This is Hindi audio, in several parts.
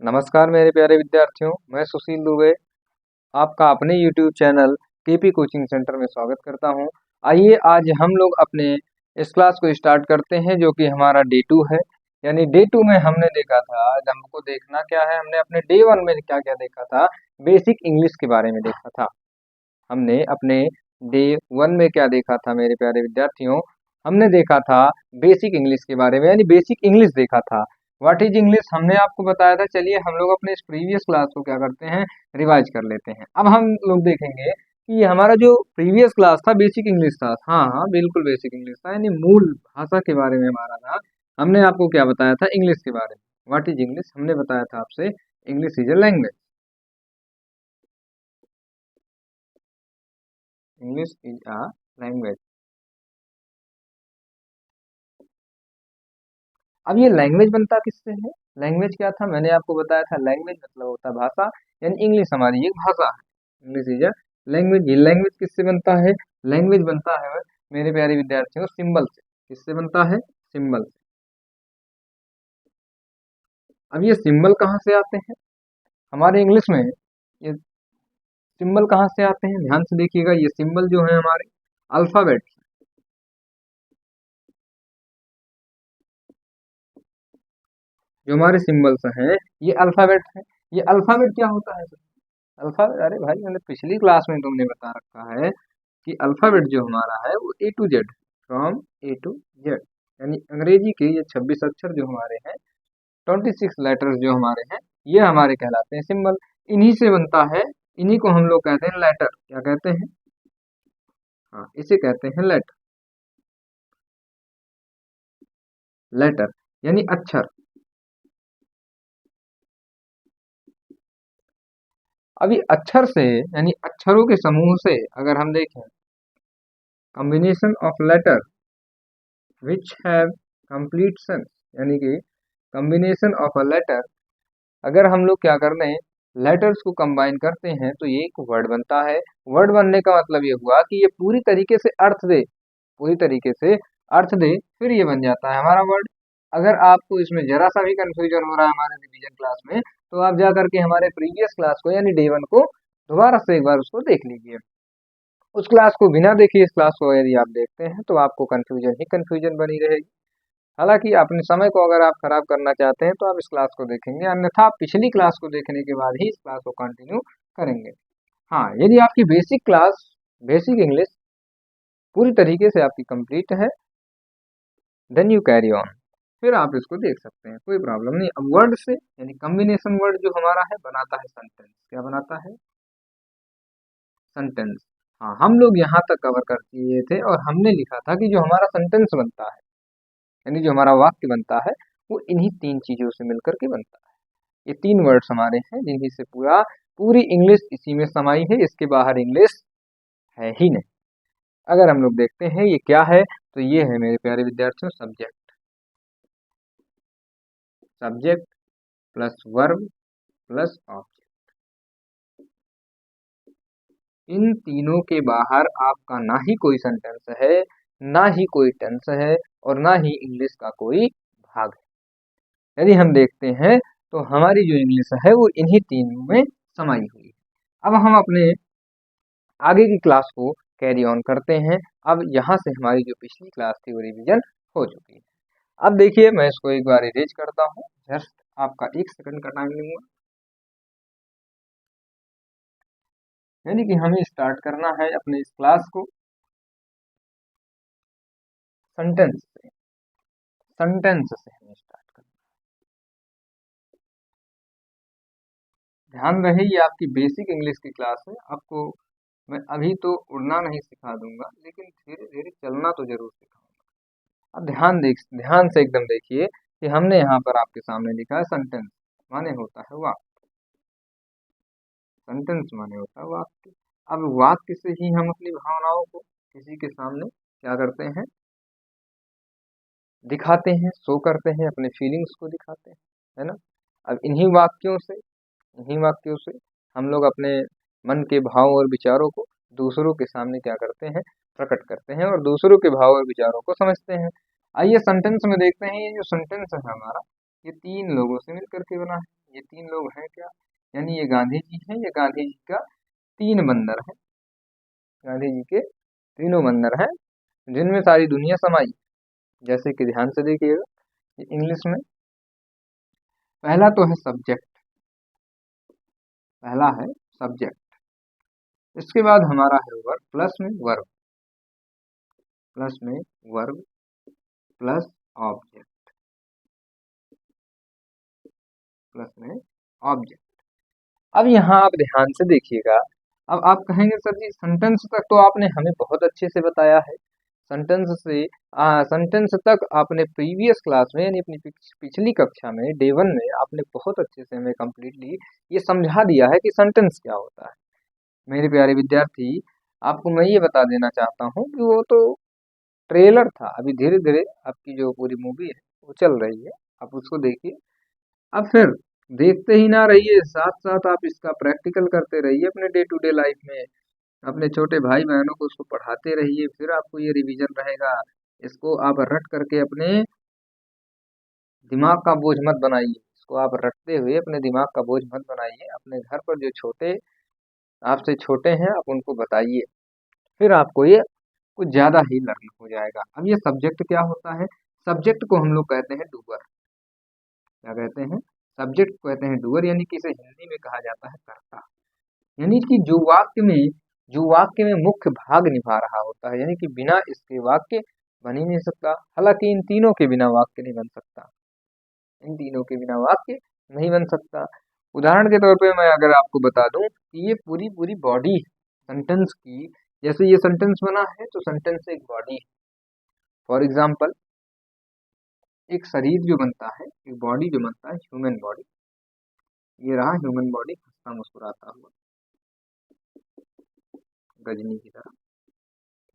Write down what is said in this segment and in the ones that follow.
नमस्कार मेरे प्यारे विद्यार्थियों, मैं सुशील दुबे आपका अपने YouTube channel KP coaching centre में स्वागत करता हूं। आइए आज हम लोग अपने इस क्लास को स्टार्ट करते हैं जो कि हमारा डे 2 है। यानी डे 2 में हमने देखा था, आज हमको देखना क्या है, हमने अपने डे 1 में क्या क्या देखा था, बेसिक इंग्लिश के बारे में देखा था। हमने अपने डे 1 में क्या देखा था मेरे प्यारे विद्यार्थियों, हमने देखा था बेसिक इंग्लिश के बारे में, यानी बेसिक इंग्लिश देखा था। व्हाट इज इंग्लिश हमने आपको बताया था। चलिए हम लोग अपने इस प्रीवियस क्लास को क्या करते हैं, रिवाइज कर लेते हैं। अब हम लोग देखेंगे कि हमारा जो प्रीवियस क्लास था बेसिक इंग्लिश था। हाँ हाँ बिल्कुल बेसिक इंग्लिश था, यानी मूल भाषा के बारे में हमारा था। हमने आपको क्या बताया था, इंग्लिश के बारे में। व्हाट इज इंग्लिश हमने बताया था आपसे, English is a language. English is a language. अब ये लैंग्वेज बनता किससे है, लैंग्वेज क्या था मैंने आपको बताया था, लैंग्वेज मतलब होता है भाषा, यानी इंग्लिश हमारी एक भाषा है। English is a language. ये लैंग्वेज किससे बनता है, लैंग्वेज बनता है मेरे प्यारे विद्यार्थियों सिंबल से। किससे बनता है, सिंबल से। अब ये सिंबल कहाँ से आते हैं हमारे इंग्लिश में, ये सिंबल कहाँ से आते हैं ध्यान से देखिएगा। ये सिंबल जो है हमारे अल्फाबेट, जो हमारे सिंबल्स हैं ये अल्फाबेट है। ये अल्फाबेट क्या होता है, अल्फाबेट, अरे भाई मैंने पिछली क्लास में तुमने बता रखा है कि अल्फाबेट जो हमारा है वो A to Z, from A to Z, यानी अंग्रेजी के ये 26 अक्षर जो हमारे हैं, 26 लेटर्स जो हमारे हैं, ये हमारे कहलाते हैं सिंबल। इन्हीं से बनता है, इन्हीं को हम लोग कहते हैं लेटर। क्या कहते हैं, हाँ इसे कहते हैं लेटर। लेटर यानी अक्षर। अभी अक्षर से यानी अक्षरों के समूह से अगर हम देखें, combination of letter which have complete sense, यानी कि कॉम्बिनेशन ऑफ अ लेटर, अगर हम लोग क्या करते हैं, लेटर्स को कंबाइन करते हैं तो ये एक वर्ड बनता है। वर्ड बनने का मतलब ये हुआ कि ये पूरी तरीके से अर्थ दे, पूरी तरीके से अर्थ दे, फिर ये बन जाता है हमारा वर्ड। अगर आपको इसमें जरा सा भी कंफ्यूजन हो रहा है हमारे रिवीजन क्लास में, तो आप जा करके हमारे प्रीवियस क्लास को यानी डे 1 को दोबारा से एक बार उसको देख लीजिए। उस क्लास को बिना देखे इस क्लास को यदि आप देखते हैं तो आपको कंफ्यूजन ही कंफ्यूजन बनी रहेगी। हालांकि अपने समय को अगर आप खराब करना चाहते हैं तो आप इस क्लास को देखेंगे, अन्यथा आप पिछली क्लास को देखने के बाद ही इस क्लास को कंटिन्यू करेंगे। हाँ, यदि आपकी बेसिक क्लास, बेसिक इंग्लिश पूरी तरीके से आपकी कंप्लीट है, देन यू कैरी ऑन, फिर आप इसको देख सकते हैं, कोई प्रॉब्लम नहीं। अब वर्ड से यानी कॉम्बिनेशन वर्ड जो हमारा है बनाता है सेंटेंस। क्या बनाता है, सेंटेंस। हाँ हम लोग यहाँ तक कवर कर लिए थे और हमने लिखा था कि जो हमारा सेंटेंस बनता है, यानी जो हमारा वाक्य बनता है, वो इन्हीं 3 चीजों से मिलकर के बनता है। ये 3 वर्ड्स हमारे हैं जिन्हीं से पूरी इंग्लिश इसी में समाई है, इसके बाहर इंग्लिश है ही नहीं। अगर हम लोग देखते हैं ये क्या है, तो ये है मेरे प्यारे विद्यार्थियों subject. Subject plus verb plus object, इन तीनों के बाहर आपका ना ही कोई सेंटेंस है, ना ही कोई टेंस है, और ना ही इंग्लिश का कोई भाग है। यदि हम देखते हैं तो हमारी जो इंग्लिश है वो इन्हीं तीनों में समाई हुई है। अब हम अपने आगे की क्लास को कैरी ऑन करते हैं। अब यहाँ से हमारी जो पिछली क्लास थी वो रिवीजन हो चुकी है। अब देखिए मैं इसको एक बार इरेज करता हूँ, जस्ट आपका 1 सेकंड का टाइम लूंगा। यानी कि हमें स्टार्ट करना है अपने इस क्लास को सेंटेंस से, सेंटेंस से हमें स्टार्ट करना। ध्यान रहे ये आपकी बेसिक इंग्लिश की क्लास है। आपको मैं अभी तो उड़ना नहीं सिखा दूंगा, लेकिन धीरे धीरे चलना तो जरूर सिखाऊंगा। अब ध्यान से एकदम देखिए कि हमने यहाँ पर आपके सामने लिखा है सेंटेंस, माने होता है वाक्य। सेंटेंस माने होता है वाक्य। अब वाक्य से ही हम अपनी भावनाओं को किसी के सामने क्या करते हैं, दिखाते हैं, शो करते हैं, अपने फीलिंग्स को दिखाते हैं, है ना। अब इन्हीं वाक्यों से हम लोग अपने मन के भाव और विचारों को दूसरों के सामने क्या करते हैं, प्रकट करते हैं, और दूसरों के भाव और विचारों को समझते हैं। आइए सेंटेंस में देखते हैं, ये जो सेंटेंस है हमारा, ये 3 लोगों से मिलकर के बना है। ये 3 लोग हैं क्या, यानी ये गांधी जी हैं, ये गांधी जी का 3 बंदर है, गांधी जी के तीनों बंदर हैं जिनमें सारी दुनिया समाई। जैसे कि ध्यान से देखिएगा, ये इंग्लिश में पहला तो है सब्जेक्ट, पहला है सब्जेक्ट, इसके बाद हमारा है वर्ब, प्लस में वर्ब, प्लस में वर्ब प्लस ऑब्जेक्ट, प्लस में ऑब्जेक्ट। अब यहाँ आप ध्यान से देखिएगा, अब आप कहेंगे सर जी सेंटेंस तक तो आपने हमें बहुत अच्छे से बताया है, सेंटेंस तक आपने प्रीवियस क्लास में यानी अपनी पिछली कक्षा में डे 1 में आपने बहुत अच्छे से हमें कम्प्लीटली ये समझा दिया है कि सेंटेंस क्या होता है। मेरे प्यारे विद्यार्थी, आपको मैं ये बता देना चाहता हूँ कि वो तो ट्रेलर था, अभी धीरे धीरे आपकी जो पूरी मूवी है वो चल रही है, आप उसको देखिए। अब फिर देखते ही ना रहिए, साथ साथ आप इसका प्रैक्टिकल करते रहिए अपने डे टू डे लाइफ में, अपने छोटे भाई बहनों को उसको पढ़ाते रहिए, फिर आपको ये रिवीजन रहेगा। इसको आप रट करके अपने दिमाग का बोझ मत बनाइए, इसको आप रटते हुए अपने दिमाग का बोझ मत बनाइए, अपने घर पर जो छोटे आपसे छोटे हैं आप उनको बताइए, फिर आपको ये कुछ ज़्यादा ही लर्न हो जाएगा। अब ये सब्जेक्ट क्या होता है, सब्जेक्ट को हम लोग कहते हैं डूअर, क्या कहते हैं, सब्जेक्ट को कहते हैं डूअर, यानी कि इसे हिंदी में कहा जाता है कर्ता, यानी कि जो वाक्य में मुख्य भाग निभा रहा होता है, यानी कि बिना इसके वाक्य बन ही नहीं सकता। हालांकि इन तीनों के बिना वाक्य नहीं बन सकता, इन तीनों के बिना वाक्य नहीं बन सकता। उदाहरण के तौर पे मैं अगर आपको बता दूं कि ये पूरी पूरी बॉडी सेंटेंस की, जैसे ये सेंटेंस बना है तो सेंटेंस एक बॉडी है। फॉर एग्जाम्पल, एक शरीर जो बनता है, एक बॉडी जो बनता है, ह्यूमन बॉडी, ये रहा ह्यूमन बॉडी हंसता मुस्कुराता हुआ गजनी की तरह।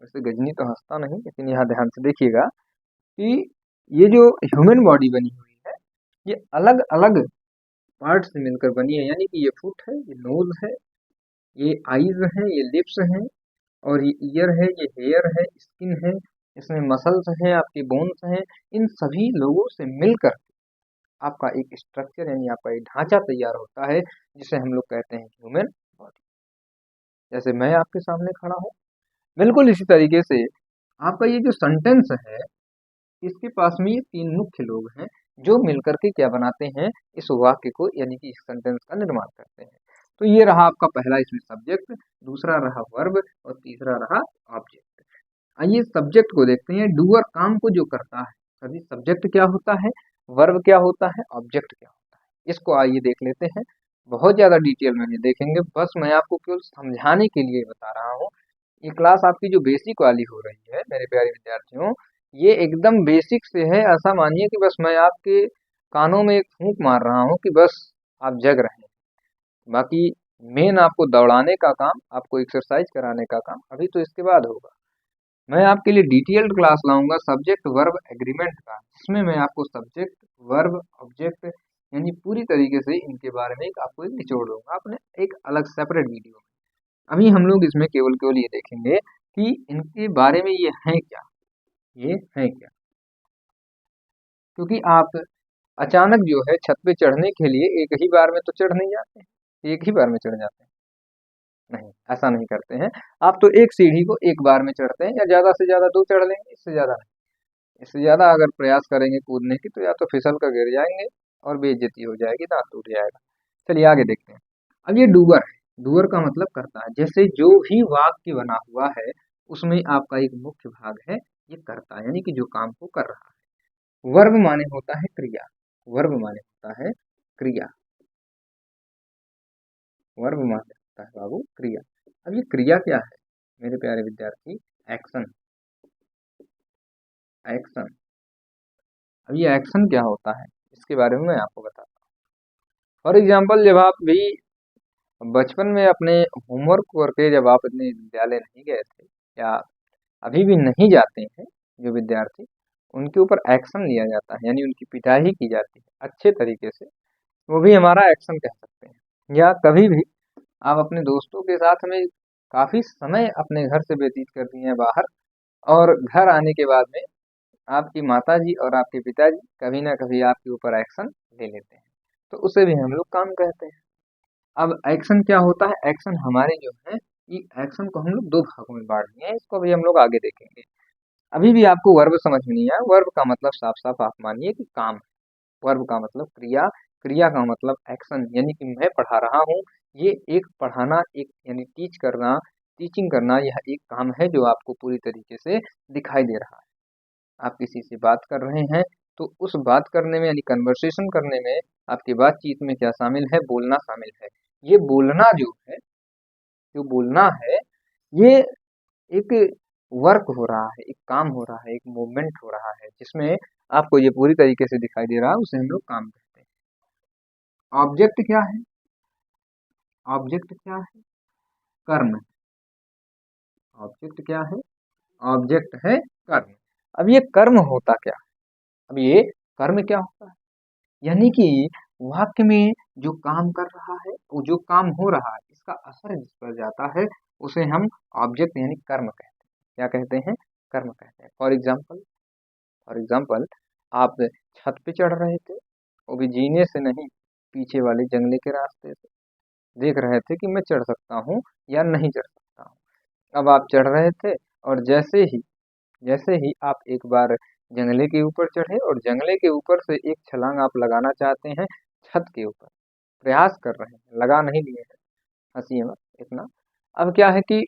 वैसे गजनी तो हंसता नहीं, लेकिन यहाँ ध्यान से देखिएगा कि ये जो ह्यूमन बॉडी बनी हुई है ये अलग अलग पार्ट से मिलकर बनी है, यानी कि ये फुट है, ये नोज है, ये आईज है, ये लिप्स हैं, और ये ईयर है, ये हेयर है, स्किन है, इसमें मसल्स हैं, आपके बोन्स हैं। इन सभी लोगों से मिलकर आपका एक स्ट्रक्चर यानी आपका एक ढांचा तैयार होता है, जिसे हम लोग कहते हैं ह्यूमन बॉडी। जैसे मैं आपके सामने खड़ा हूँ, बिल्कुल इसी तरीके से आपका ये जो सेंटेंस है, इसके पास में ये 3 मुख्य लोग हैं जो मिलकर के क्या बनाते हैं, इस वाक्य को यानी कि इस सेंटेंस का निर्माण करते हैं। तो ये रहा आपका पहला इसमें सब्जेक्ट, दूसरा रहा वर्ब और तीसरा रहा ऑब्जेक्ट। आइए सब्जेक्ट को देखते हैं, डूअर काम को जो करता है। सभी सब्जेक्ट क्या होता है, वर्ब क्या होता है, ऑब्जेक्ट क्या होता है, इसको आइए देख लेते हैं। बहुत ज़्यादा डिटेल में नहीं देखेंगे, बस मैं आपको केवल समझाने के लिए बता रहा हूँ। ये क्लास आपकी जो बेसिक वाली हो रही है मेरे प्यारे विद्यार्थियों, ये एकदम बेसिक से है। ऐसा मानिए कि बस मैं आपके कानों में एक फूंक मार रहा हूँ कि बस आप जग रहे हैं, बाकी मेन आपको दौड़ाने का काम, आपको एक्सरसाइज कराने का काम अभी तो इसके बाद होगा। मैं आपके लिए डिटेल्ड क्लास लाऊंगा सब्जेक्ट वर्ब एग्रीमेंट का, जिसमें मैं आपको सब्जेक्ट वर्ब ऑब्जेक्ट यानी पूरी तरीके से इनके बारे में आपको एक निचोड़ दूंगा अपने एक अलग सेपरेट वीडियो में। अभी हम लोग इसमें केवल केवल ये देखेंगे कि इनके बारे में ये हैं क्या, ये हैं क्या, क्योंकि आप अचानक जो है छत पे चढ़ने के लिए एक ही बार में तो चढ़ नहीं जाते हैं, एक ही बार में चढ़ जाते हैं, नहीं ऐसा नहीं करते हैं। आप तो एक सीढ़ी को एक बार में चढ़ते हैं, या ज़्यादा से ज़्यादा 2 चढ़ लेंगे, इससे ज़्यादा नहीं। इससे ज़्यादा अगर प्रयास करेंगे कूदने की तो या तो फिसल कर गिर जाएंगे और बेइज्जती हो जाएगी, दांत टूट जाएगा। चलिए आगे देखते हैं। अब ये डूअर है, डूअर का मतलब करता है, जैसे जो भी वाक्य बना हुआ है उसमें आपका एक मुख्य भाग है ये करता है, यानी कि जो काम को कर रहा है। वर्ब माने होता है क्रिया, वर्ब माने होता है क्रिया, वर्ब माने होता है बाबू क्रिया। अब ये क्रिया क्या है मेरे प्यारे विद्यार्थी, एक्शन, एक्शन। अब ये एक्शन क्या होता है इसके बारे में मैं आपको बताता हूँ। फॉर एग्जाम्पल, जब आप भी बचपन में अपने होमवर्क करके जब आप अपने विद्यालय नहीं गए थे, या अभी भी नहीं जाते हैं जो विद्यार्थी, उनके ऊपर एक्शन लिया जाता है, यानी उनकी पिटाई की जाती है अच्छे तरीके से, वो भी हमारा एक्शन कह सकते हैं। या कभी भी आप अपने दोस्तों के साथ में काफ़ी समय अपने घर से व्यतीत कर दिए हैं बाहर, और घर आने के बाद में आपकी माताजी और आपके पिताजी कभी ना कभी आपके ऊपर एक्शन ले लेते हैं, तो उसे भी हम लोग काम कहते हैं। अब एक्शन क्या होता है? एक्शन हमारे जो है, ये एक्शन को हम लोग दो भागों में बांट दिए हैं, इसको भी हम लोग आगे देखेंगे। अभी भी आपको वर्ब समझ में नहीं आया। वर्ब का मतलब साफ साफ आप मानिए कि काम है। वर्ब का मतलब क्रिया, क्रिया का मतलब एक्शन, यानी कि मैं पढ़ा रहा हूँ, ये एक पढ़ाना, एक यानी टीच करना, टीचिंग करना, यह एक काम है जो आपको पूरी तरीके से दिखाई दे रहा है। आप किसी से बात कर रहे हैं, तो उस बात करने में यानी कन्वर्सेशन करने में आपकी बातचीत में क्या शामिल है? बोलना शामिल है। ये बोलना जो है, जो बोलना है, ये एक वर्क हो रहा है, एक काम हो रहा है, एक मूवमेंट हो रहा है, जिसमें आपको ये पूरी तरीके से दिखाई दे रहा है, उसे हम लोग काम कहते हैं। ऑब्जेक्ट क्या है? ऑब्जेक्ट क्या है? कर्म। ऑब्जेक्ट क्या है? ऑब्जेक्ट है कर्म। अब ये कर्म होता क्या है? अब ये कर्म क्या होता है? यानी कि वाक्य में जो काम कर रहा है, वो जो काम हो रहा है, इसका असर जिस पर जाता है, उसे हम ऑब्जेक्ट यानी कर्म कहते हैं। क्या कहते हैं? कर्म कहते हैं। फॉर एग्जाम्पल आप छत पे चढ़ रहे थे, वो भी जीने से नहीं, पीछे वाले जंगले के रास्ते से देख रहे थे कि मैं चढ़ सकता हूँ या नहीं चढ़ सकता हूँ। अब आप चढ़ रहे थे, और जैसे ही आप एक बार जंगले के ऊपर चढ़े और जंगले के ऊपर से एक छलांग आप लगाना चाहते हैं छत के ऊपर, प्रयास कर रहे हैं, लगा नहीं दिए हैं, हंसिए मत इतना। अब क्या है कि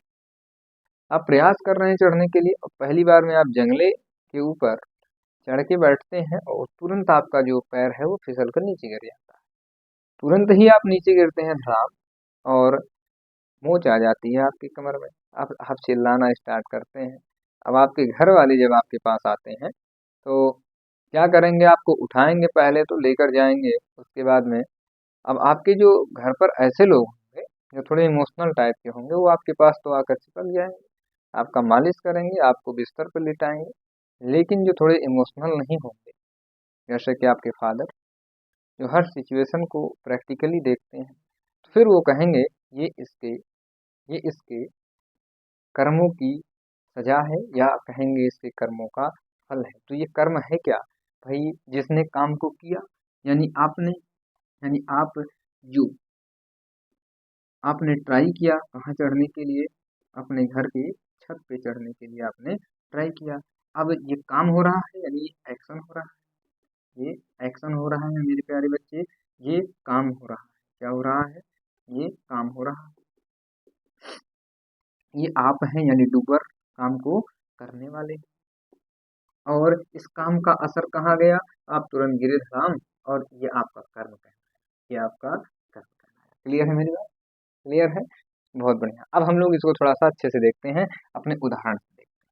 आप प्रयास कर रहे हैं चढ़ने के लिए, और पहली बार में आप जंगले के ऊपर चढ़ के बैठते हैं, और तुरंत आपका जो पैर है वो फिसल कर नीचे गिर जाता है। तुरंत ही आप नीचे गिरते हैं धड़ाम, और मोच आ जाती है आपकी कमर में। आप चिल्लाना स्टार्ट करते हैं। अब आपके घर वाले जब आपके पास आते हैं, तो क्या करेंगे? आपको उठाएंगे, पहले तो लेकर जाएंगे, उसके बाद में अब आपके जो घर पर ऐसे लोग होंगे जो थोड़े इमोशनल टाइप के होंगे, वो आपके पास तो आकर चिपक जाएंगे, आपका मालिश करेंगे, आपको बिस्तर पर लिटाएंगे। लेकिन जो थोड़े इमोशनल नहीं होंगे, जैसे कि आपके फादर, जो हर सिचुएशन को प्रैक्टिकली देखते हैं, तो फिर वो कहेंगे ये इसके कर्मों की सजा है, या कहेंगे इसके कर्मों का फल है। तो ये कर्म है क्या भाई? जिसने काम को किया, यानी आपने, यानी जो आपने ट्राई किया कहाँ चढ़ने के लिए? अपने घर के छत पे चढ़ने के लिए आपने ट्राई किया। अब ये काम हो रहा है, यानी एक्शन हो रहा है, ये एक्शन हो रहा है मेरे प्यारे बच्चे, ये काम हो रहा है। क्या हो रहा है? ये काम हो रहा है। ये आप हैं, यानी डूबर, काम को करने वाले। और इस काम का असर कहाँ गया? आप तुरंत गिरे धड़ाम, और ये आपका कर्म कहना है, ये आपका कर्म कहना है। क्लियर है मेरी बात? क्लियर है? बहुत बढ़िया। अब हम लोग इसको थोड़ा सा अच्छे से देखते हैं, अपने उदाहरण से देखते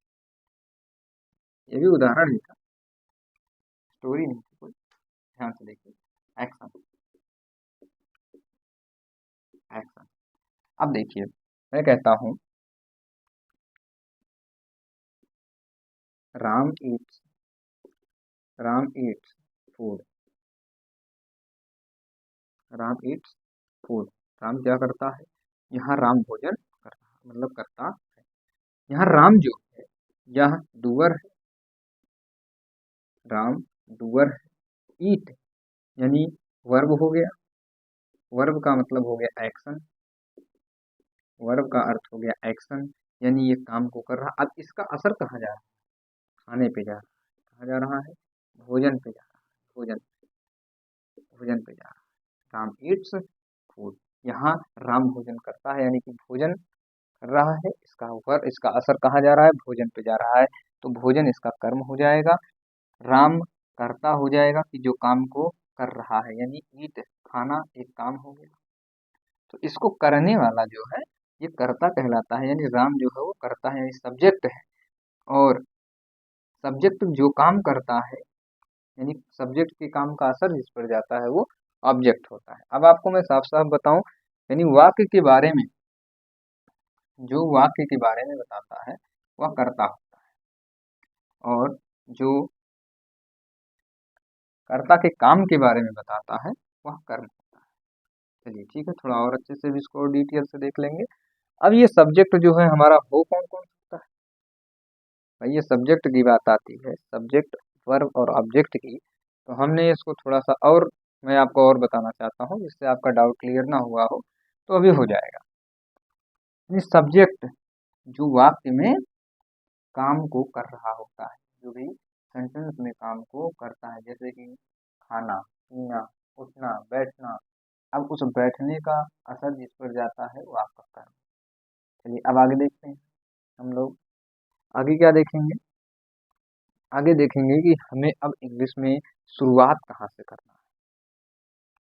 हैं। ये भी उदाहरण ही था, स्टोरी नहीं थी कोई। ध्यान से देखिए। Action, action. अब देखिए, मैं कहता हूँ Ram Yeats, Ram Yeats food, Ram Yeats food. Ram क्या करता है? यहाँ राम भोजन कर रहा, मतलब करता है। यहाँ राम जो है, यह डूअर है, राम डूअर है। ईट यानी वर्ब हो गया, वर्ब का मतलब हो गया एक्शन, वर्ब का अर्थ हो गया एक्शन, यानी ये काम को कर रहा। अब इसका असर कहाँ जा रहा है? खाने पे जा रहा है। कहाँ जा रहा है? भोजन पे जा रहा है, भोजन, भोजन पे जा रहा है। राम ईट्स फूड, यहाँ राम भोजन करता है, यानी कि भोजन कर रहा है। इसका असर कहाँ जा रहा है? भोजन पे जा रहा है। तो भोजन इसका कर्म हो जाएगा, राम करता हो जाएगा कि जो काम को कर रहा है, यानी ईट, खाना एक काम हो गया। तो इसको करने वाला जो है, ये कर्ता कहलाता है, यानी राम जो है वो करता है, यानी सब्जेक्ट है। और सब्जेक्ट जो काम करता है, यानी सब्जेक्ट के काम का असर जिस पर जाता है, वो ऑब्जेक्ट होता है। अब आपको मैं साफ साफ बताऊं, यानी वाक्य के बारे में, जो वाक्य के बारे में बताता है वह कर्ता होता है, और जो कर्ता के काम के बारे में बताता है वह कर्म होता है। चलिए ठीक है, थोड़ा और अच्छे से भी इसको डिटेल से देख लेंगे। अब ये सब्जेक्ट जो है हमारा हो कौन कौन सकता है? भाई ये सब्जेक्ट की बात आती है, सब्जेक्ट, वर्ब और ऑब्जेक्ट की, तो हमने इसको थोड़ा सा और मैं आपको और बताना चाहता हूँ जिससे आपका डाउट क्लियर ना हुआ हो, तो अभी हो जाएगा। सब्जेक्ट जो वाक्य में काम को कर रहा होता है, जो भी सेंटेंस में काम को करता है, जैसे कि खाना, पीना, उठना, बैठना। अब उस बैठने का असर जिस पर जाता है वो आपका कर्म। चलिए अब आगे देखते हैं हम लोग। आगे क्या देखेंगे? आगे देखेंगे कि हमें अब इंग्लिश में शुरुआत कहाँ से करना है।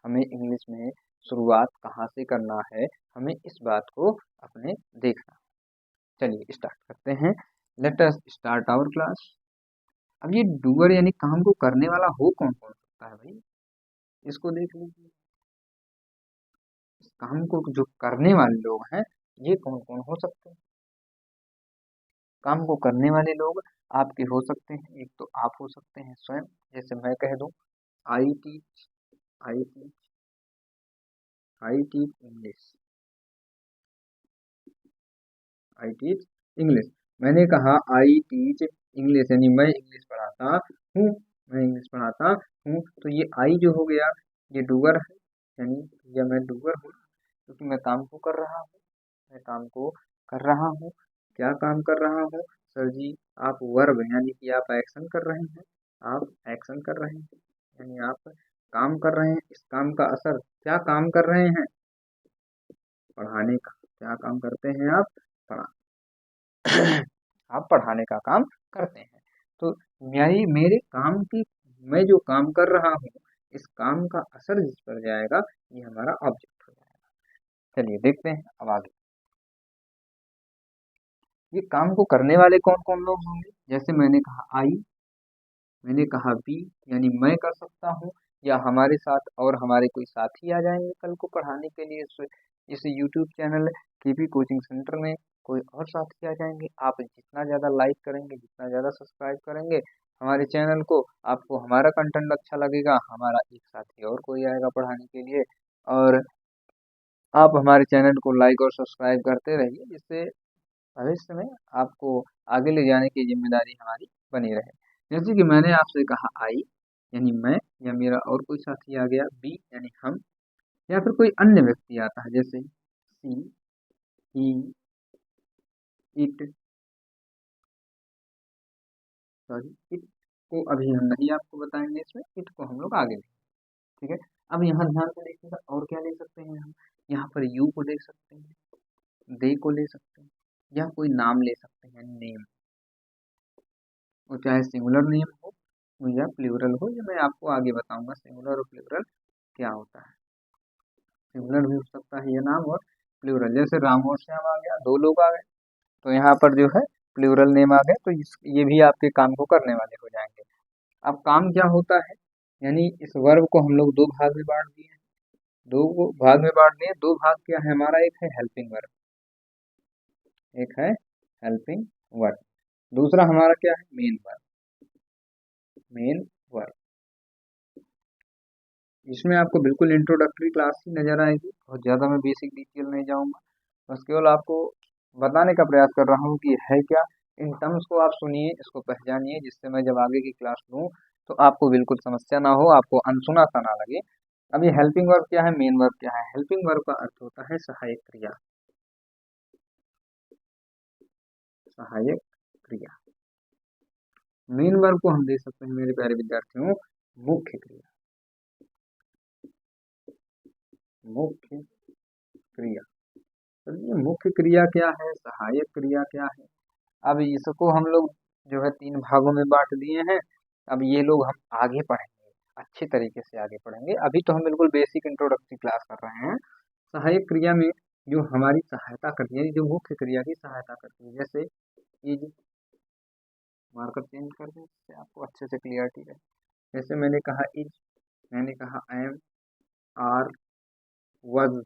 हमें इंग्लिश में शुरुआत कहाँ से करना है, हमें इस बात को अपने देखना है। चलिए स्टार्ट करते हैं। Let us start our class. अब ये डूअर यानी काम को करने वाला हो कौन कौन सकता है भाई, इसको देख लीजिए। इस काम को जो करने वाले लोग हैं ये कौन कौन हो सकते हैं? काम को करने वाले लोग आपके हो सकते हैं, एक तो आप हो सकते हैं स्वयं, जैसे मैं कह दूं I teach, I teach, I teach English, I teach English. मैंने कहा आई टीच इंग्लिश यानी मैं इंग्लिश पढ़ाता हूँ, मैं इंग्लिश पढ़ाता हूँ। तो ये आई जो हो गया ये डूअर है, यानी या मैं डूअर हूँ क्योंकि मैं काम को कर रहा हूँ, मैं काम को कर रहा हूँ। क्या काम कर रहा हूँ सर जी? आप वर्ब यानी कि आप एक्शन कर रहे हैं, आप एक्शन कर रहे हैं, यानी आप काम कर रहे हैं। इस काम का असर, क्या काम कर रहे हैं? पढ़ाने का। क्या काम करते हैं आप? पढ़ा आप पढ़ाने का काम करते हैं। तो मेरे काम की, मैं जो काम कर रहा हूँ इस काम का असर जिस पर जाएगा ये हमारा ऑब्जेक्ट हो जाएगा। चलिए देखते हैं अब आगे। ये काम को करने वाले कौन कौन लोग होंगे? जैसे मैंने कहा आई, मैंने कहा बी, यानी मैं कर सकता हूँ, या हमारे साथ और हमारे कोई साथी आ जाएंगे कल को पढ़ाने के लिए इस YouTube channel KP coaching centre में। कोई और साथी आ जाएंगे। आप जितना ज़्यादा लाइक करेंगे, जितना ज़्यादा सब्सक्राइब करेंगे हमारे चैनल को, आपको हमारा कंटेंट अच्छा लगेगा, हमारा एक साथी और कोई आएगा पढ़ाने के लिए। और आप हमारे चैनल को लाइक और सब्सक्राइब करते रहिए, जिससे भविष्य में आपको आगे ले जाने की जिम्मेदारी हमारी बनी रहे। जैसे कि मैंने आपसे कहा आई यानी मैं, या मेरा और कोई साथी आ गया बी यानी हम, या फिर कोई अन्य व्यक्ति आता है जैसे सी, ही, इट, सॉरी इट को अभी हम नहीं आपको बताएंगे, इसमें इट को हम लोग आगे लेंगे। ठीक है। अब यहाँ ध्यान से देखिएगा और क्या ले सकते हैं हम, यहाँ पर यू को ले सकते हैं, दे को ले सकते हैं, या कोई नाम ले सकते हैं नेम, वो चाहे सिंगुलर नेम हो या प्लूरल हो, ये मैं आपको आगे बताऊंगा सिंगुलर और प्लूरल क्या होता है। सिंगुलर भी हो सकता है ये नाम, और प्लूरल, जैसे राम और श्याम आ गया, दो लोग आ गए तो यहाँ पर जो है प्लूरल नेम आ गए, तो ये भी आपके काम को करने वाले हो जाएंगे। अब काम क्या होता है, यानी इस वर्ब को हम लोग दो भाग में बांट दिए हैं, भाग में बांट दिए। दो भाग क्या है हमारा, एक है हेल्पिंग वर्ब, एक है हेल्पिंग वर्ब, दूसरा हमारा क्या है मेन वर्ब, मेन वर्ब। इसमें आपको बिल्कुल इंट्रोडक्टरी क्लास ही नजर आएगी, बहुत ज़्यादा मैं बेसिक डिटेल नहीं जाऊंगा, बस केवल आपको बताने का प्रयास कर रहा हूँ कि है क्या। इन टर्म्स को आप सुनिए, इसको पहचानिए, जिससे मैं जब आगे की क्लास लूँ तो आपको बिल्कुल समस्या ना हो, आपको अनसुना सा ना लगे। अब ये हेल्पिंग वर्ब क्या है, मेन वर्ब क्या है? हेल्पिंग वर्ब का अर्थ होता है सहायक क्रिया, सहायक क्रिया। मेन वर्ब को हम दे सकते हैं मेरे प्यारे विद्यार्थियों मुख्य क्रिया, मुख्य क्रिया। तो ये मुख्य क्रिया क्या है, सहायक क्रिया क्या है? अब इसको हम लोग जो है तीन भागों में बांट दिए हैं। अब ये लोग हम आगे पढ़ेंगे, अच्छे तरीके से आगे पढ़ेंगे, अभी तो हम बिल्कुल बेसिक इंट्रोडक्टरी क्लास कर रहे हैं। सहायक क्रिया में जो हमारी सहायता करती है, जो मुख्य क्रिया की सहायता करती है, जैसे इज, मार्कर चेंज कर दें जिससे आपको अच्छे से क्लियरिटी रहे। जैसे मैंने कहा इज, मैंने कहा एम, आर, वज,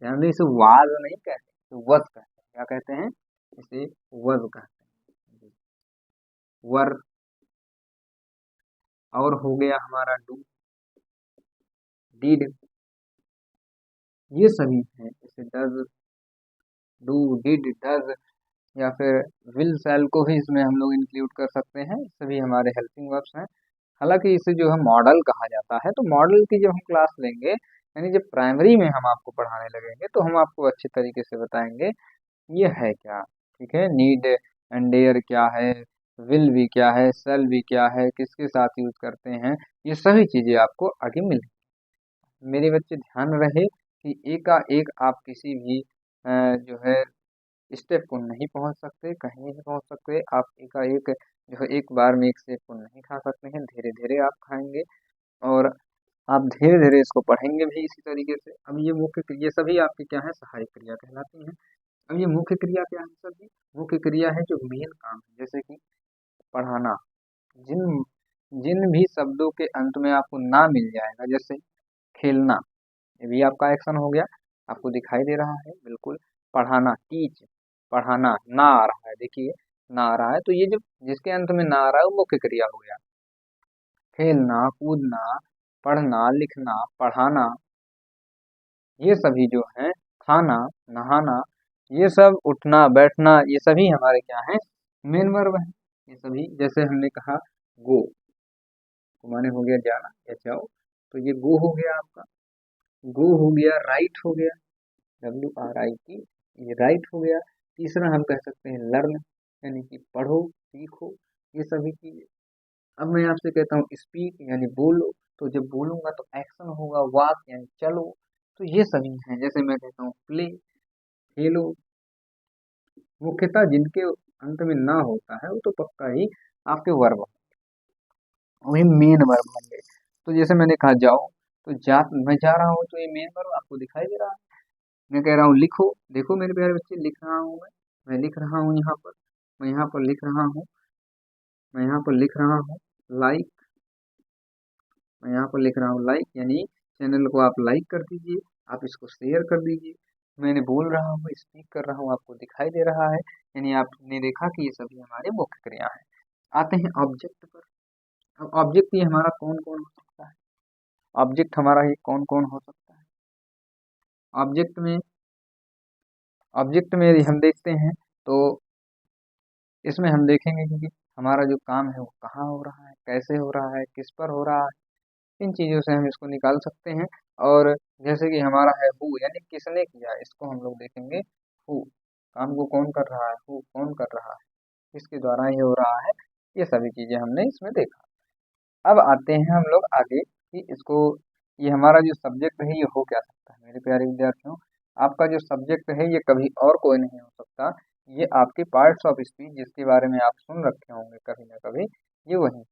यानी इसे वाज नहीं कहते, तो वज कहते हैं। क्या कहते हैं? इसे वज कहते हैं। वर, और हो गया हमारा डू, डिड, ये सभी हैं। जैसे डज, डू, डिड, डज, या फिर विल, शैल को भी इसमें हम लोग इंक्लूड कर सकते हैं, सभी हमारे हेल्पिंग वर्ब्स हैं। हालांकि इसे जो है मॉडल कहा जाता है। तो मॉडल की जब हम क्लास लेंगे, यानी जब प्राइमरी में हम आपको पढ़ाने लगेंगे, तो हम आपको अच्छे तरीके से बताएंगे ये है क्या। ठीक है, नीड एंड डेयर क्या है, विल भी क्या है, सेल भी क्या है, किसके साथ यूज करते हैं, ये सभी चीजें आपको आगे मिलेंगी। मेरे बच्चे ध्यान रहे कि एक का एक आप किसी भी जो है स्टेप को नहीं पहुंच सकते, कहीं नहीं पहुंच सकते। आप एकाएक जो है एक बार में एक स्टेप को नहीं खा सकते हैं, धीरे धीरे आप खाएंगे और आप धीरे धीरे इसको पढ़ेंगे भी इसी तरीके से। अब ये ये सभी आपकी क्या है, सहायक क्रिया कहलाती हैं। अब ये मुख्य क्रिया क्या है, सभी मुख्य क्रिया है जो मेन काम है, जैसे कि पढ़ाना। जिन जिन भी शब्दों के अंत में आपको ना मिल जाएगा, जैसे खेलना, ये भी आपका एक्शन हो गया, आपको दिखाई दे रहा है बिल्कुल। पढ़ाना, टीच, पढ़ाना, ना आ रहा है, देखिए ना आ रहा है, तो ये जो जिसके अंत में ना आ रहा है वो मुख्य क्रिया हो गया। खेलना, कूदना, पढ़ना, लिखना, पढ़ाना, ये सभी जो है, खाना, नहाना, ये सब, उठना बैठना, ये सभी हमारे क्या हैं, मेन वर्ब है। ये सभी, जैसे हमने कहा गो, तो माने हो गया जाना या जाओ, तो ये गो हो गया आपका। गो हो गया, राइट हो गया, WRIT, ये राइट हो गया। तीसरा हम कह सकते हैं लर्न, यानी कि पढ़ो, सीखो, ये सभी चीजें। अब मैं आपसे कहता हूँ स्पीक, यानी बोलो, तो जब बोलूंगा तो एक्शन होगा, वॉक यानी चलो, तो ये सभी हैं। जैसे मैं कहता हूँ प्ले, खेलो, मुख्यतः जिनके अंत में ना होता है वो तो पक्का ही आपके वर्ब, वही मेन वर्ब होंगे। तो जैसे मैंने कहा जाओ, तो मैं जा रहा हूँ, तो ये मेन वर्ब आपको दिखाई दे रहा है। मैं कह रहा हूँ लिखो, देखो मेरे प्यारे बच्चे, लिख रहा हूँ मैं लिख रहा हूँ यहाँ पर, मैं यहाँ पर लिख रहा हूँ, मैं यहाँ पर लिख रहा हूँ लाइक, मैं यहाँ पर लिख रहा हूँ लाइक, यानी चैनल को आप लाइक कर दीजिए, आप इसको शेयर कर दीजिए। मैंने बोल रहा हूँ, स्पीक कर रहा हूँ, आपको दिखाई दे रहा है, यानी आपने देखा कि ये सभी हमारे मुख्य क्रिया हैं। आते हैं ऑब्जेक्ट पर। अब ऑब्जेक्ट ये हमारा कौन कौन हो सकता है, ऑब्जेक्ट हमारा ये कौन कौन हो सकता है। ऑब्जेक्ट में ऑब्जेक्ट में यदि हम देखते हैं, तो इसमें हम देखेंगे कि हमारा जो काम है वो कहाँ हो रहा है, कैसे हो रहा है, किस पर हो रहा है, इन चीज़ों से हम इसको निकाल सकते हैं। और जैसे कि हमारा है हु, यानी किसने किया, इसको हम लोग देखेंगे हु, काम को कौन कर रहा है, हु कौन कर रहा है, किसके द्वारा ये हो रहा है, ये सभी चीज़ें हमने इसमें देखा। अब आते हैं हम लोग आगे कि इसको, ये हमारा जो सब्जेक्ट है ये हो क्या सकता है। मेरे प्यारे विद्यार्थियों, आपका जो सब्जेक्ट है ये कभी और कोई नहीं हो सकता, ये आपके पार्ट्स ऑफ स्पीच जिसके बारे में आप सुन रखे होंगे कभी ना कभी, ये वही है।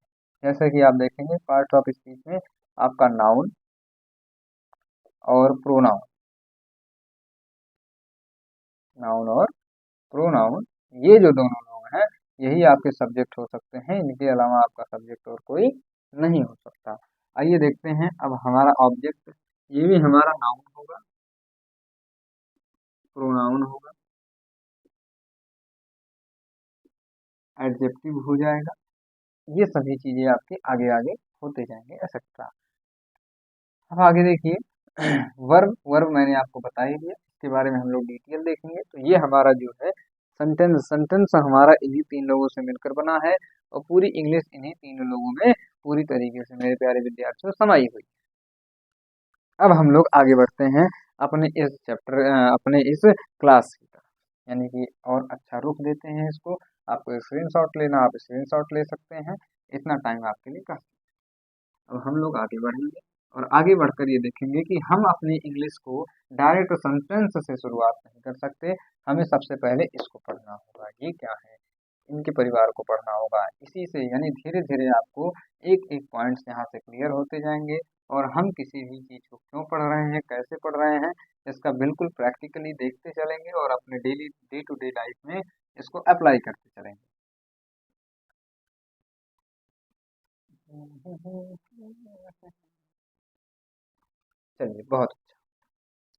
जैसे कि आप देखेंगे पार्ट्स ऑफ स्पीच में आपका नाउन और प्रोनाउन, नाउन और प्रोनाउन, ये जो दोनों लोग हैं यही आपके सब्जेक्ट हो सकते हैं, इनके अलावा आपका सब्जेक्ट और कोई नहीं हो सकता। आइए देखते हैं अब हमारा ऑब्जेक्ट, ये भी हमारा नाउन होगा, प्रोनाउन होगा, एडजेक्टिव हो जाएगा, ये सभी चीजें आपके आगे आगे होते जाएंगे एक्सेट्रा। अब आगे देखिए वर्ब, वर्ब मैंने आपको बता ही दिया, इसके बारे में हम लोग डिटेल देखेंगे। तो ये हमारा जो है सेंटेंस, सेंटेंस हमारा इन्हीं तीन लोगों से मिलकर बना है, और पूरी इंग्लिश इन्हीं तीन लोगों में पूरी तरीके से मेरे प्यारे विद्यार्थियों समाई हुई। अब हम लोग आगे बढ़ते हैं अपने इस चैप्टर, अपने इस क्लास की तरफ, यानी कि और अच्छा रुख देते हैं इसको। आपको स्क्रीनशॉट लेना, आप स्क्रीनशॉट ले सकते हैं, इतना टाइम आपके लिए काफी। अब हम लोग आगे बढ़ेंगे और आगे बढ़कर ये देखेंगे कि हम अपनी इंग्लिश को डायरेक्ट सेंटेंस से शुरुआत नहीं कर सकते, हमें सबसे पहले इसको पढ़ना होगा, ये क्या है, इनके परिवार को पढ़ना होगा। इसी से यानी धीरे धीरे आपको एक एक पॉइंट्स यहाँ से क्लियर होते जाएंगे, और हम किसी भी चीज़ को क्यों पढ़ रहे हैं, कैसे पढ़ रहे हैं, इसका बिल्कुल प्रैक्टिकली देखते चलेंगे और अपने daily day to day life में इसको अप्लाई करते चलेंगे। चलिए, बहुत अच्छा,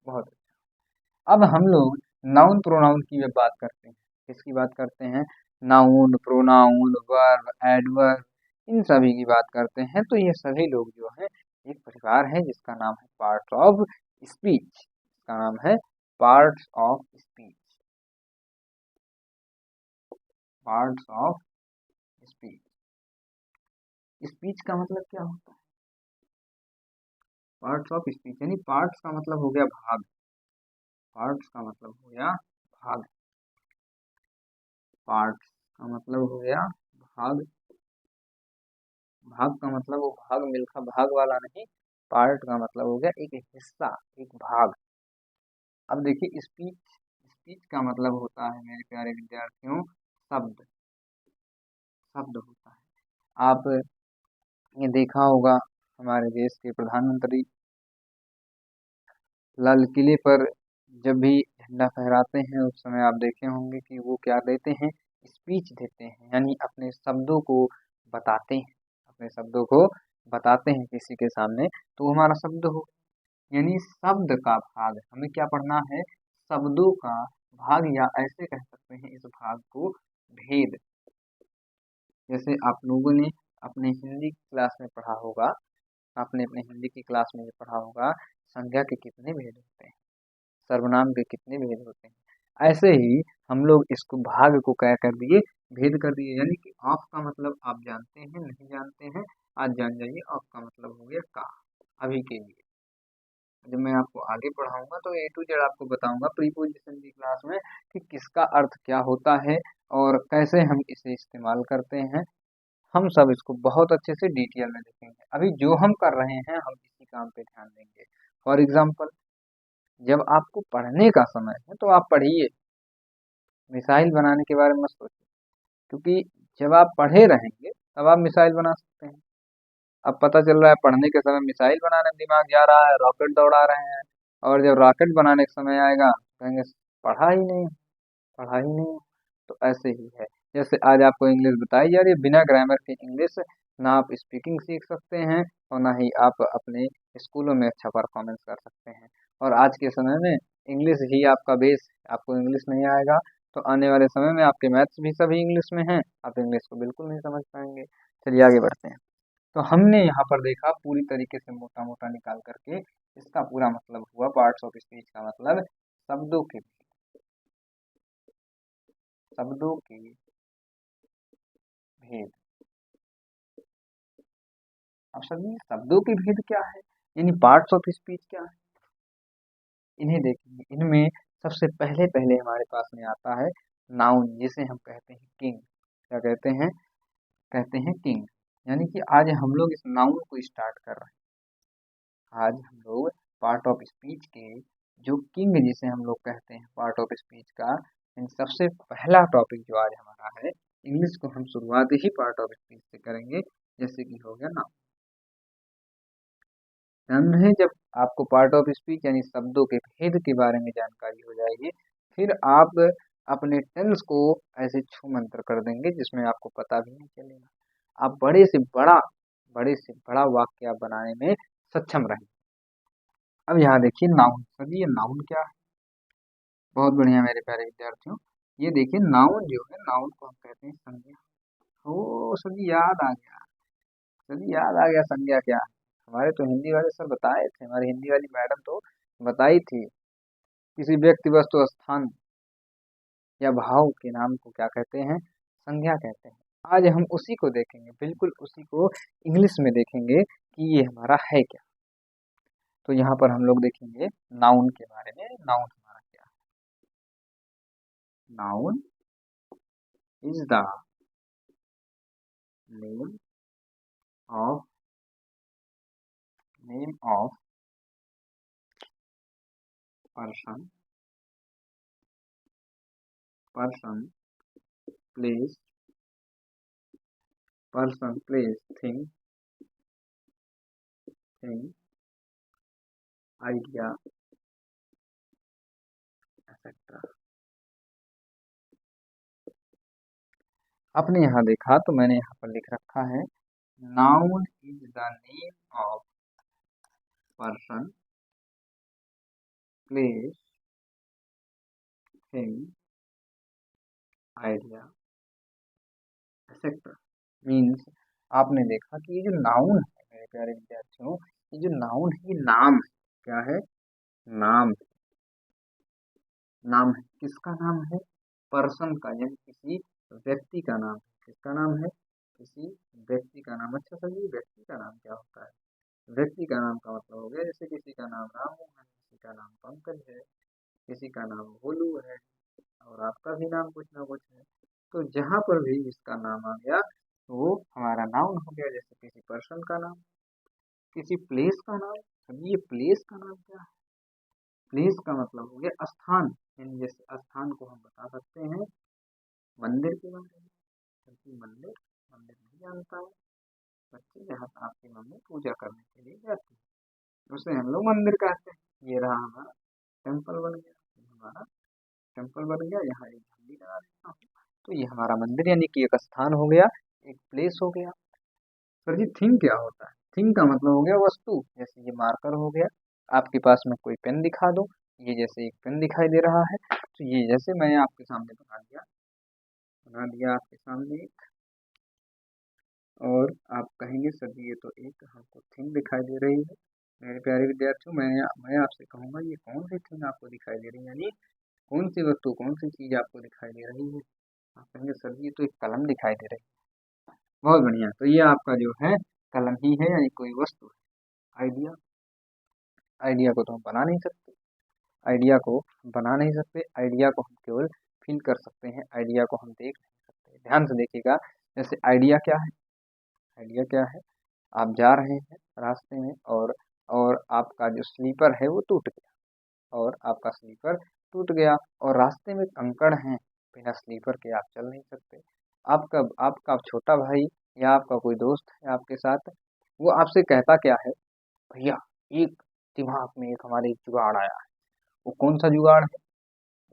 बहुत अच्छा। अब हम लोग नाउन प्रोनाउन की जब बात करते हैं, किसकी बात करते हैं, नाउन, प्रोनाउन, वर्ब, एडवर्ब, इन सभी की बात करते हैं, तो ये सभी लोग जो हैं एक परिवार है जिसका नाम है पार्ट्स ऑफ स्पीच, इसका नाम है parts of speech, parts of speech. Speech का मतलब क्या होता है? पार्ट्स ऑफ स्पीच, यानी पार्ट्स का मतलब हो गया भाग। पार्ट्स का मतलब हो गया भाग। पार्ट्स का मतलब हो गया भाग। भाग का मतलब वो भाग मिल्खा भाग वाला नहीं, पार्ट का मतलब हो गया एक हिस्सा, एक भाग। अब देखिए स्पीच, स्पीच का मतलब होता है मेरे प्यारे विद्यार्थियों शब्द, शब्द होता है। आप ये देखा होगा हमारे देश के प्रधानमंत्री लाल किले पर जब भी झंडा फहराते हैं उस समय आप देखे होंगे कि वो क्या देते हैं, स्पीच देते हैं, यानी अपने शब्दों को बताते हैं, अपने शब्दों को बताते हैं किसी के सामने, तो हमारा शब्द हो, यानी शब्द का भाग हमें क्या पढ़ना है, शब्दों का भाग, या ऐसे कह सकते हैं इस भाग को भेद। जैसे आप लोगों ने अपने हिंदी क्लास में पढ़ा होगा, आपने अपने हिंदी की क्लास में ये पढ़ा होगा, संज्ञा के कितने भेद होते हैं, सर्वनाम के कितने भेद होते हैं। ऐसे ही हम लोग इसको भाग को क्या कर दिए, भेद कर दिए, यानी कि ऑफ का मतलब आप जानते हैं, नहीं जानते हैं, आज जान जाइए। ऑफ का मतलब हो गया का, अभी के लिए। जब मैं आपको आगे पढ़ाऊंगा तो ए टू जेड आपको बताऊंगा प्रीपोजिशन की क्लास में कि किसका अर्थ क्या होता है और कैसे हम इसे इस्तेमाल करते हैं। हम सब इसको बहुत अच्छे से डिटेल में देखेंगे। अभी जो हम कर रहे हैं हम इसी काम पे ध्यान देंगे। फॉर एग्जाम्पल, जब आपको पढ़ने का समय है तो आप पढ़िए, मिसाइल बनाने के बारे में मत सोचिए, क्योंकि जब आप पढ़े रहेंगे तब आप मिसाइल बना सकते हैं। अब पता चल रहा है पढ़ने के समय मिसाइल बनाने में दिमाग जा रहा है, रॉकेट दौड़ा रहे हैं, और जब रॉकेट बनाने का समय आएगा कहेंगे पढ़ा ही नहीं, पढ़ा ही नहीं। तो ऐसे ही है, जैसे आज आपको इंग्लिश बताई जा रही है, बिना ग्रामर के इंग्लिश ना आप स्पीकिंग सीख सकते हैं और ना ही आप अपने स्कूलों में अच्छा परफॉर्मेंस कर सकते हैं। और आज के समय में इंग्लिश ही आपका बेस है, आपको इंग्लिश नहीं आएगा तो आने वाले समय में आपके मैथ्स भी सभी इंग्लिश में हैं, आप इंग्लिश को बिल्कुल नहीं समझ पाएंगे। चलिए आगे बढ़ते हैं। तो हमने यहाँ पर देखा पूरी तरीके से मोटा मोटा निकाल करके, इसका पूरा मतलब हुआ पार्ट्स ऑफ स्पीच का मतलब शब्दों के, शब्दों के भेद। अब सभी शब्दों के भेद क्या है, यानी पार्ट्स ऑफ स्पीच क्या है, इन्हें देखेंगे। इनमें सबसे पहले पहले हमारे पास में आता है नाउन, जिसे हम कहते हैं किंग। क्या कहते हैं, कहते हैं किंग। यानी कि आज हम लोग इस नाउन को स्टार्ट कर रहे हैं। आज हम लोग पार्ट ऑफ स्पीच के जो किंग जिसे हम लोग कहते हैं पार्ट ऑफ स्पीच का, यानी सबसे पहला टॉपिक जो आज हमारा है, इंग्लिश को हम शुरुआत ही पार्ट ऑफ स्पीच से करेंगे, जैसे कि हो गया नाउन। ध्यान रहे, जब आपको पार्ट ऑफ स्पीच यानी शब्दों के भेद के बारे में जानकारी हो जाएगी, फिर आप अपने टेंस को ऐसे छू मंतर कर देंगे जिसमें आपको पता भी नहीं चलेगा। आप बड़े से बड़ा वाक्य आप बनाने में सक्षम रहेंगे। अब यहाँ देखिए नाउन, सभी ये नाउन क्या है, बहुत बढ़िया मेरे प्यारे विद्यार्थियों। ये देखिए नाउन जो है, नाउन को हम कहते हैं संज्ञा। ओ सभी याद आ गया, सभी याद आ गया संज्ञा क्या है। हमारे तो हिंदी वाले सर बताए थे, हमारी हिंदी वाली मैडम तो बताई थी, किसी व्यक्ति वस्तु स्थान या भाव के नाम को क्या कहते हैं, संज्ञा कहते हैं। आज हम उसी को देखेंगे, बिल्कुल उसी को इंग्लिश में देखेंगे कि ये हमारा है क्या। तो यहाँ पर हम लोग देखेंगे नाउन के बारे में। नाउन हमारा क्या है, noun is the name of, name of person, person place, person place thing, thing idea etcetera. आपने यहाँ देखा तो मैंने यहाँ पर लिख रखा है, noun is the name of person place thing idea etcetera. Means आपने देखा कि ये जो नाउन है मेरे प्यारे विद्यार्थियों, ये जो नाउन है ये नाम है। क्या है, नाम है। नाम है, किसका नाम है, पर्सन का, यानी किसी व्यक्ति का नाम है। किसका नाम है, किसी व्यक्ति का नाम। अच्छा सर जी, व्यक्ति का नाम क्या होता है? व्यक्ति का नाम का मतलब हो गया जैसे किसी का नाम रामू है, किसी का नाम पंकज है, किसी का नाम भोलू है, और आपका भी नाम कुछ ना कुछ है। तो जहाँ पर भी इसका नाम आ गया तो वो हमारा नाउन हो गया। जैसे किसी पर्सन का नाम, किसी प्लेस का नाम। अब ये प्लेस का नाम क्या है? प्लेस का मतलब हो गया स्थान, यानी जैसे स्थान को हम बता सकते हैं मंदिर के बारे में, क्योंकि मंदिर मंदिर नहीं जानता है बच्चे, जहाँ आपकी मम्मी पूजा करने के लिए जाती है उसे हम लोग मंदिर कहते हैं। ये रहा हमारा टेम्पल बन गया, ये हमारा टेम्पल बन गया। यहाँ एक झंडी लगा देता हूँ, तो ये हमारा मंदिर यानी कि एक स्थान हो गया, एक प्लेस हो गया। सर जी थिंग क्या होता है? थिंग का मतलब हो गया वस्तु। जैसे ये मार्कर हो गया, आपके पास में कोई पेन दिखा दो, ये जैसे एक पेन दिखाई दे रहा है, तो ये जैसे मैंने आपके सामने बना दिया आपके सामने एक, और आप कहेंगे सर जी ये तो एक हमको थिंग दिखाई दे रही है। मेरे प्यारे विद्यार्थियों, मैं आपसे कहूँगा ये कौन सी थिंग आपको दिखाई दे रही है, यानी कौन सी वस्तु, कौन सी चीज आपको दिखाई दे रही है? आप कहेंगे सर जी ये तो एक कलम दिखाई दे रही है। बहुत बढ़िया, तो ये आपका जो है कलम ही है, यानी कोई वस्तु है। आइडिया, आइडिया को तो हम बना नहीं सकते, आइडिया को बना नहीं सकते, आइडिया को हम केवल फील कर सकते हैं, आइडिया को हम देख नहीं सकते। ध्यान से देखिएगा, जैसे आइडिया क्या है? आइडिया क्या है? आप जा रहे हैं रास्ते में, और आपका जो स्लीपर है वो टूट गया, और आपका स्लीपर टूट गया, और रास्ते में कंकड़ हैं, बिना स्लीपर के आप चल नहीं सकते। आपका आपका छोटा भाई या आपका कोई दोस्त है आपके साथ, वो आपसे कहता क्या है? भैया एक दिमाग में एक हमारे एक जुगाड़ आया है। वो कौन सा जुगाड़ है?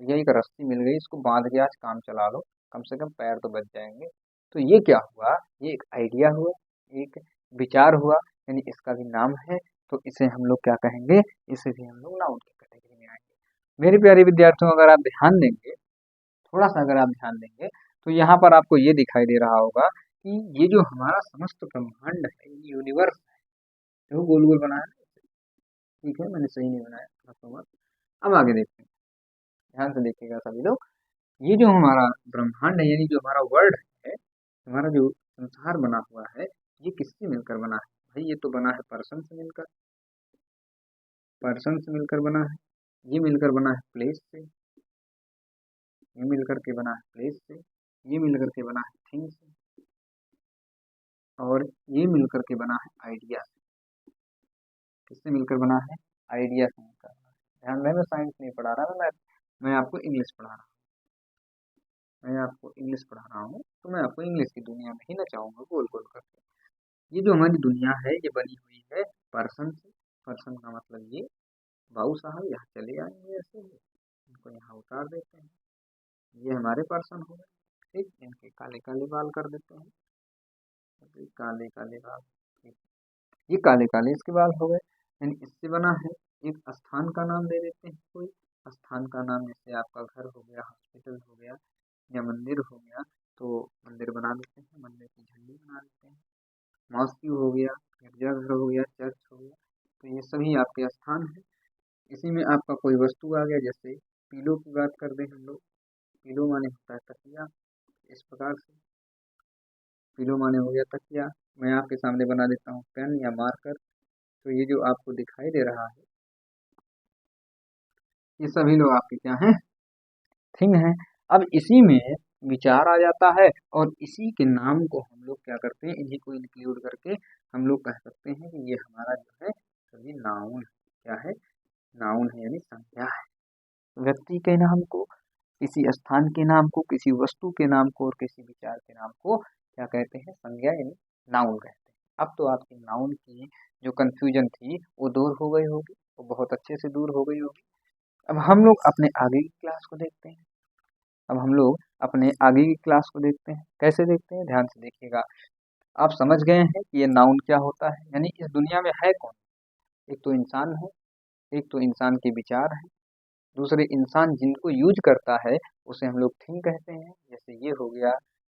भैया एक रस्सी मिल गई, इसको बांध के आज काम चला लो, कम से कम पैर तो बच जाएंगे। तो ये क्या हुआ? ये एक आइडिया हुआ, एक विचार हुआ, यानी इसका भी नाम है। तो इसे हम लोग क्या कहेंगे? इसे भी हम लोग नाउन की कैटेगरी में आएंगे। मेरे प्यारे विद्यार्थियों, अगर आप ध्यान देंगे, थोड़ा सा अगर आप ध्यान देंगे, तो यहाँ पर आपको ये दिखाई दे रहा होगा कि ये जो हमारा समस्त ब्रह्मांड है, यूनिवर्स है, जो गोल गोल बनाया है, ठीक है मैंने सही नहीं बनाया, थोड़ा सा मत। अब आगे देखते हैं, ध्यान से देखिएगा सभी लोग। ये जो हमारा ब्रह्मांड है, यानी जो हमारा वर्ल्ड है, हमारा जो संसार बना हुआ है, ये किससे मिलकर बना है? भाई ये तो बना है पर्सन से मिलकर, पर्सन से मिलकर बना है। ये मिलकर बना है प्लेस से, ये मिलकर के बना है प्लेस से, ये मिलकर के बना है थिंग से, और ये मिलकर के बना है आइडिया से। किससे मिलकर बना है? आइडिया से मिलकर बना है। ध्यान दें, मैं साइंस नहीं पढ़ा रहा, मैं आपको इंग्लिश पढ़ा रहा हूँ, मैं आपको इंग्लिश पढ़ा रहा हूँ, तो मैं आपको इंग्लिश की दुनिया में ही नचाऊंगा गोल गोल करके। ये जो हमारी दुनिया है ये बनी हुई है पर्सन से। पर्सन का मतलब ये बाबू साहब यहाँ चले आएंगे, ऐसे ही इनको यहाँ उतार देते हैं, ये हमारे पर्सन हो गए। ठीक, इनके काले काले बाल कर देते हैं, तो काले काले बाल, ठीक, ये काले काले इसके बाल हो गए। यानी इससे बना है। एक स्थान का नाम दे देते हैं, कोई स्थान का नाम, जैसे आपका घर हो गया, हॉस्पिटल हो गया, या मंदिर हो गया, तो मंदिर बना देते हैं, मंदिर की झंडी बना देते हैं। मॉस्क्यू हो गया, गिरजाघर हो गया, चर्च हो गया, तो ये सभी आपके स्थान हैं। इसी में आपका कोई वस्तु आ गया, जैसे पीलो की बात कर दें हम लोग, पीलो माने होता है तकिया, इस प्रकार से पीलो माने हो गया तकिया। मैं आपके सामने बना देता हूँ पेन या मार्कर, तो ये जो आपको दिखाई दे रहा है, ये सभी लोग आपके क्या हैं? थिंग हैं। अब इसी में विचार आ जाता है, और इसी के नाम को हम लोग क्या करते हैं, इन्हीं को इंक्लूड करके हम लोग कह सकते हैं कि ये हमारा जो है सभी नाउन। क्या है? नाउन है, यानी संज्ञा है। व्यक्ति के नाम को, किसी स्थान के नाम को, किसी वस्तु के नाम को, और किसी विचार के नाम को क्या कहते हैं? संज्ञा, यानी नाउन कहते हैं। अब तो आपकी नाउन की जो कंफ्यूजन थी वो दूर हो गई होगी, वो बहुत अच्छे से दूर हो गई होगी। अब हम लोग अपने आगे की क्लास को देखते हैं। अब हम लोग अपने आगे की क्लास को देखते हैं। कैसे देखते हैं? ध्यान से देखिएगा। आप समझ गए हैं कि ये नाउन क्या होता है, यानी इस दुनिया में है कौन? एक तो इंसान है, एक तो इंसान के विचार है, दूसरे इंसान जिनको यूज करता है उसे हम लोग थिंग कहते हैं। जैसे ये हो गया,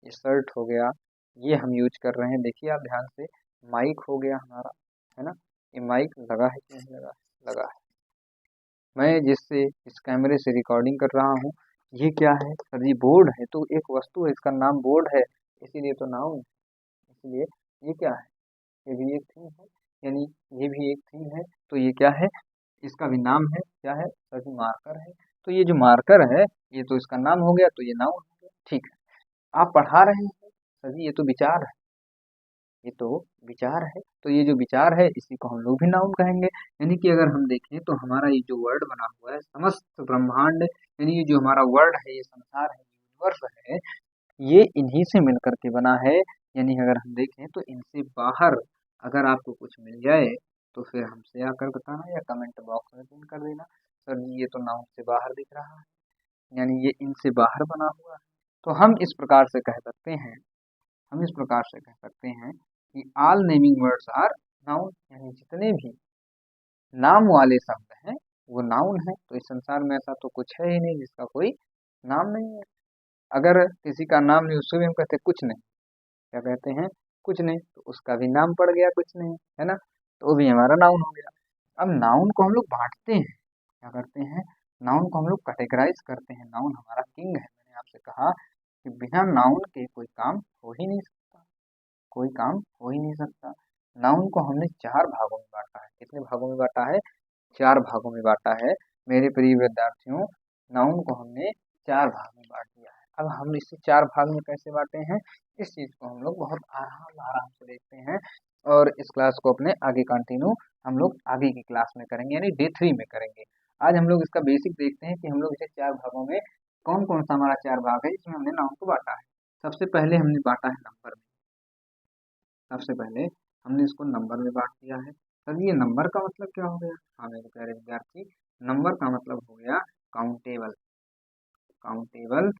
ये शर्ट हो गया, ये हम यूज कर रहे हैं। देखिए आप ध्यान से, माइक हो गया हमारा, है ना? ये माइक लगा है कि नहीं लगा है? लगा है। मैं जिससे इस कैमरे से रिकॉर्डिंग कर रहा हूँ, ये क्या है? सर जी बोर्ड है, तो एक वस्तु है, इसका नाम बोर्ड है, इसीलिए तो नाउन। इसलिए ये क्या है, ये भी एक थिंग है, यानी ये भी एक थिंग है। तो ये क्या है, इसका भी नाम है, क्या है सर जी, मार्कर है। तो ये जो मार्कर है ये तो इसका नाम हो गया, तो ये नाउन हो गया। ठीक है, आप पढ़ा रहे हैं सर जी, ये तो विचार है, ये तो विचार है। तो ये जो विचार है इसी को हम लोग भी नाउन कहेंगे। यानी कि अगर हम देखें तो हमारा ये जो वर्ड बना हुआ है समस्त ब्रह्मांड, यानी ये जो हमारा वर्ड है, ये संसार है, यूनिवर्स है, ये इन्हीं से मिलकर के बना है। यानी अगर हम देखें तो इनसे बाहर अगर आपको कुछ मिल जाए तो फिर हमसे आकर बताना या कमेंट बॉक्स में पिन कर देना, सर जी ये तो नाउन से बाहर दिख रहा है, यानी ये इनसे बाहर बना हुआ है। तो हम इस प्रकार से कह सकते हैं, हम इस प्रकार से कह सकते हैं कि all naming words are noun, यानी जितने भी नाम वाले शब्द हैं वो नाउन है। तो इस संसार में ऐसा तो कुछ है ही नहीं जिसका कोई नाम नहीं है। अगर किसी का नाम नहीं, उसको भी हम कहते हैं कुछ नहीं, क्या कहते हैं, कुछ नहीं, तो उसका भी नाम पड़ गया कुछ नहीं, है ना, तो वो भी हमारा नाउन हो गया। अब नाउन को हम लोग बांटते हैं, क्या करते हैं, नाउन को हम लोग कैटेगराइज करते हैं। नाउन हमारा किंग है, मैंने आपसे कहा कि बिना नाउन के कोई काम हो ही नहीं सकता, कोई काम हो ही नहीं सकता। नाउन को हमने चार भागों में बांटा है। कितने भागों में बांटा है, चार भागों में बांटा है मेरे प्रिय विद्यार्थियों। नाउन को हमने चार भाग में बांट दिया है। अब हम इसे चार भाग में कैसे बांटे हैं, इस चीज को हम लोग बहुत आराम आराम से देखते हैं, और इस क्लास को अपने आगे कंटिन्यू हम लोग आगे की क्लास में करेंगे, यानी डे 3 में करेंगे। आज हम लोग इसका बेसिक देखते हैं कि हम लोग इसे चार भागों में कौन कौन सा हमारा चार भाग है जिसमें हमने नाउन को बांटा है। सबसे पहले हमने बांटा है नंबर में, सबसे पहले हमने इसको नंबर में बांट दिया है। सर ये नंबर का मतलब क्या हो गया, हाँ मेरे प्यारे विद्यार्थी, नंबर का मतलब हो गया काउंटेबल, काउंटेबल